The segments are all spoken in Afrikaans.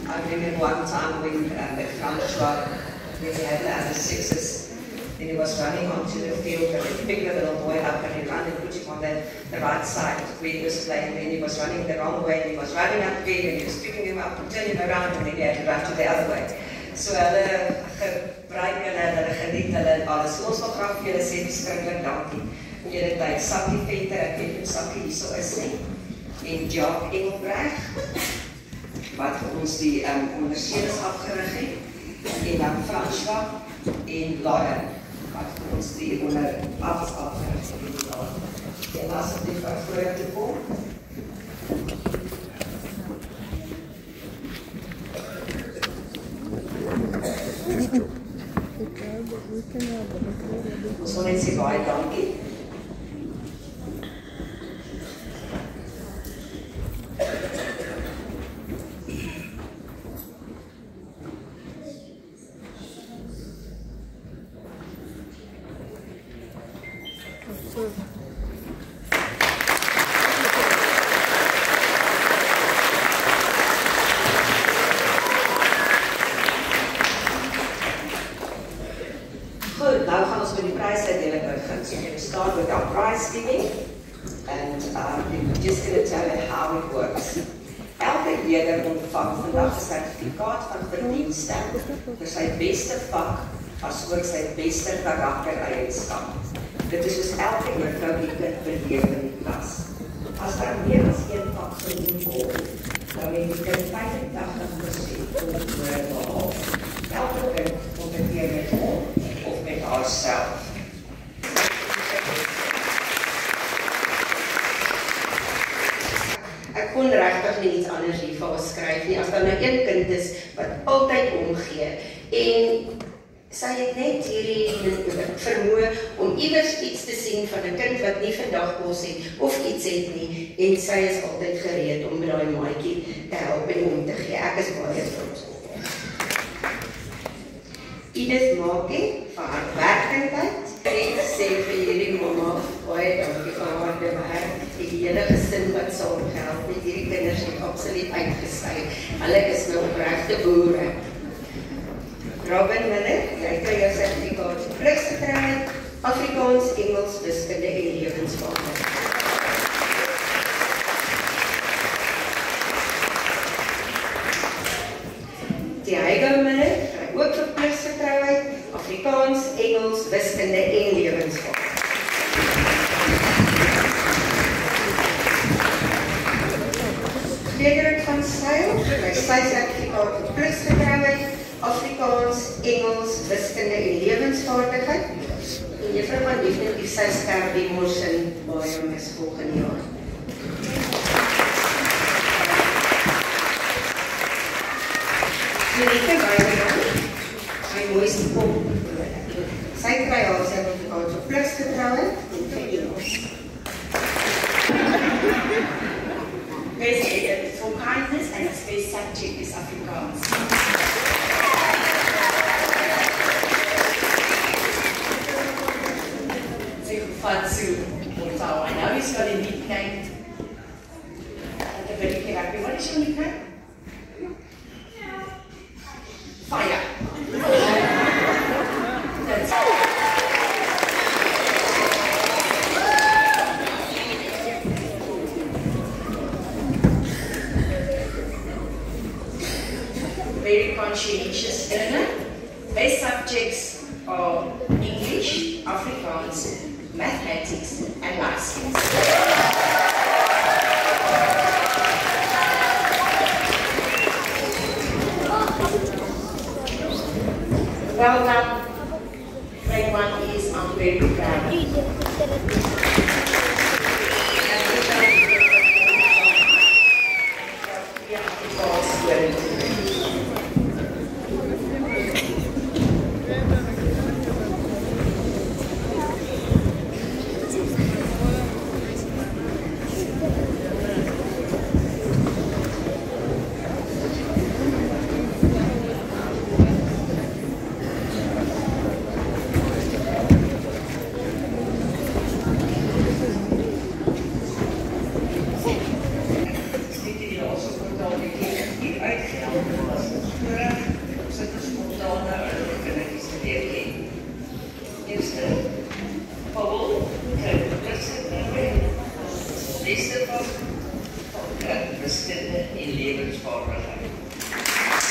I remember one time when Francois, when he had the sixes, then he was running onto the field, and he picked the little boy up and he ran and put him on the right side where he was playing. Then he was running the wrong way, and he was running up there, and he was picking him up and turning around, and then he had to run to the other way. So hulle gebruik hulle geniet hulle en alles. Ons wil graag vir julle sê beskiklik dankie. En julle tyd, Sakkie Venter, ek weet hoe Sakkie hierso is nie. En Jock Engelbreg, wat vir ons die ondersteuners afgerig het. En dan Francois en Lauren, wat vir ons die onderafs afgerig het. En asseblief vir voor te kom. Ons wil net sê baie dankie. Nou gaan ons met die prysuitdeling begin. So we start with our prize giving, and we're just going to tell you how it works. Elke leerder ontvang vandag 'n sertifikaat van verdienste vir sy beste vak asook sy beste karaktereienskap. Dit is soos elke juffrou die kind beleef in die klas. As daar meer as een vak verdien word, dan het die kind 85% van die woorde behaal. Elke kind moet dit weer met hom of met haarself. kon regtig nie iets anders hier vir haar skryf nie, as daar nou een kind is wat altyd omgee. En sy het net hierdie vermoë om iewers iets te sien van 'n kind wat nie vandag kos het of iets het nie, en sy is altyd gereed om met daai maatjie te help en om te gee. Ek is baie trots op haar. Edith Makie vir haar werkendheid. Ek sê vir hierdie mamma baie dankie vir haar harde werk. Die hele gesin wat saam gehelp het, hierdie kinders het absoluut uitgestyg. Hulle is nou opregte boere. Robin Miller, jy kry jou sertifikaat vir plusgetrouheid, Afrikaans, Engels, wiskunde en lewensvaardigheid. Diego Miller, kry ook vir plusgetrouheid, Afrikaans, Engels, wiskunde en lewensvaardigheid. Frederik van Sail, kry sy sertifikaat vir plusgetrouheid, Afrikaans, Engels, wiskunde en lewensvaardigheid. En juffrou van definitief sy sterf die mors in baie mis volgende jaar. Monica Weideman, my mooiste pop. Sy kry haar sertifikaat vir plusgetrouheid en vir Engels. Best for kindness and its best subject is Afrikaans. Fatsu Motau. I know he's got a nickname. What is your nickname? Fire. That's very conscientious learner. Best subjects are English, Afrikaans, mathematics, and life skills. Well done. Grade 1 is, I'm very proud.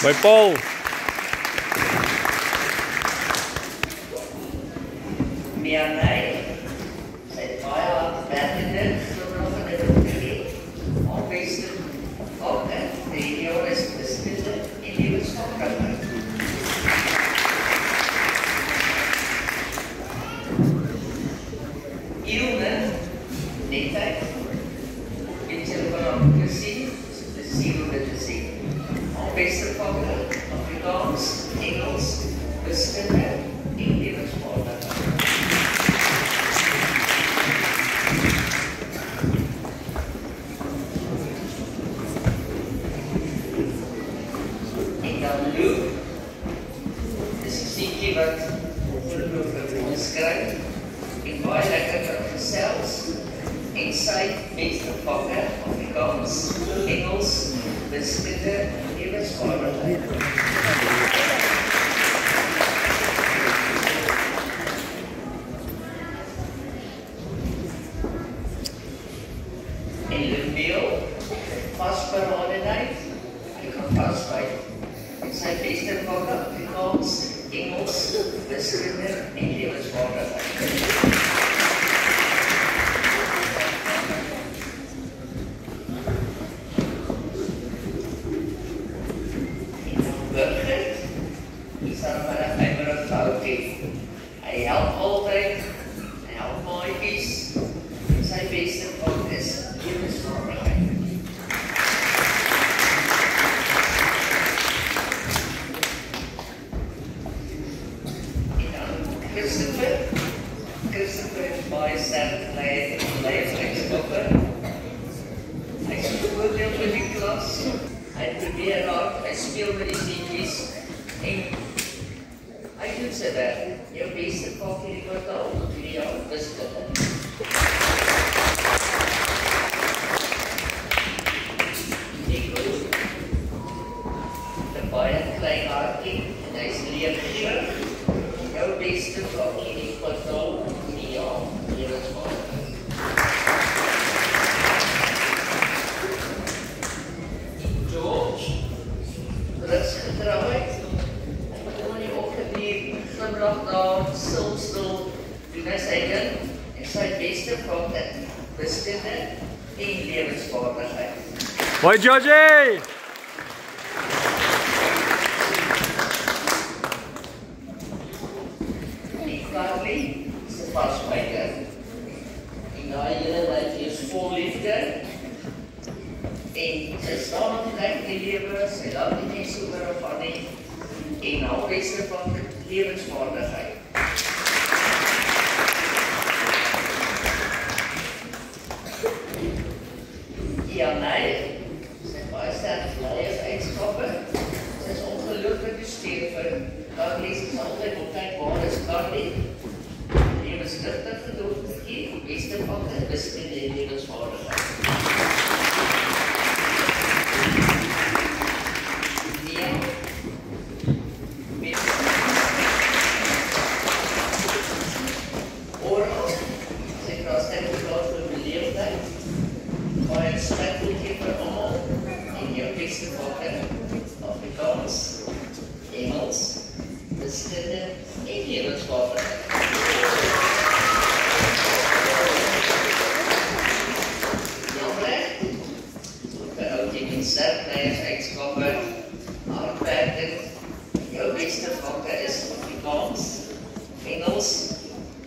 By Paul. Mianai, sy het baie hard werkende van dit opgeleer. Al beste vakke, die jaar is wiskunde en lewensvaardigheid. Ilme, netheid, het jy van haar gesien, dis hier om dit te sien. Beste vakke, Afrikaans, Engels, wiskunde en lewensvaardigheid. En dan Luke, dis 'n seentjie wat ongelooflik mooi skryf en baie lekker kan gesels en sy beste vakke, Afrikaans, Engels, wiskunde en lewensvaardigheid. En Lubeel, vastberadenheid, hy kan vastbyt. En sy beste vakke, Afrikaans, Engels, wiskunde en lewensvaardigheid. Hy help altyd, hy help maatjies, en sy beste vak is lewensvaardigheid. baie sterk leiers-eigenskappe. Hy is 'n voorbeeld vir die klas. Hy probeer raak, hy speel met die seentjies en hy doen sy werk. Jou beste vak hierdie kwartaal, 3 jaar wiskunde. Nico, 'n baie klein hartjie en hy's leergierig. Jou beste vak hierdie kwartaal, 3 jaar lewensvaardigheid. Rusgetrouheid. Hy begon in die oggend hier, glimlach daar, stil, doen hy sy ding en sy beste vak in wiskunde en lewensvaardigheid. Mooi, Georgie! En Carly is 'n vasbyter. En daai hele lyf is vol liefde. En sy staan op die lewe, sy laat nie mense oor van nie, en haar beste van lewensvaardigheid. Janey, sy het baie sterk leiers-eigenskappe, sy is ongelooflik bestuurder, daar lees sy altyd op kyk waar is Carly, lewenskrigtig gedoogtjie, beste van wiskunde en lewensvaardigheid. Afrikaans, Engels, wiskunde en lewensvaardigheid. Jamrecht, ook 'n ouetjie met sterk leiers-eigenskappe, hardwerkend. Jou beste vakke is Afrikaans, Engels,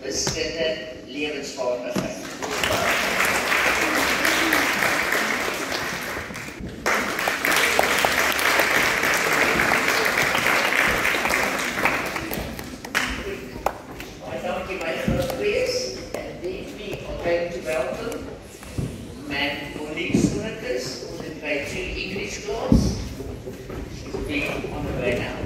wiskunde, lewensvaardigheid. Welcome, man Monique Soenekus, who is in grade 3 English class. She'll be on the way now.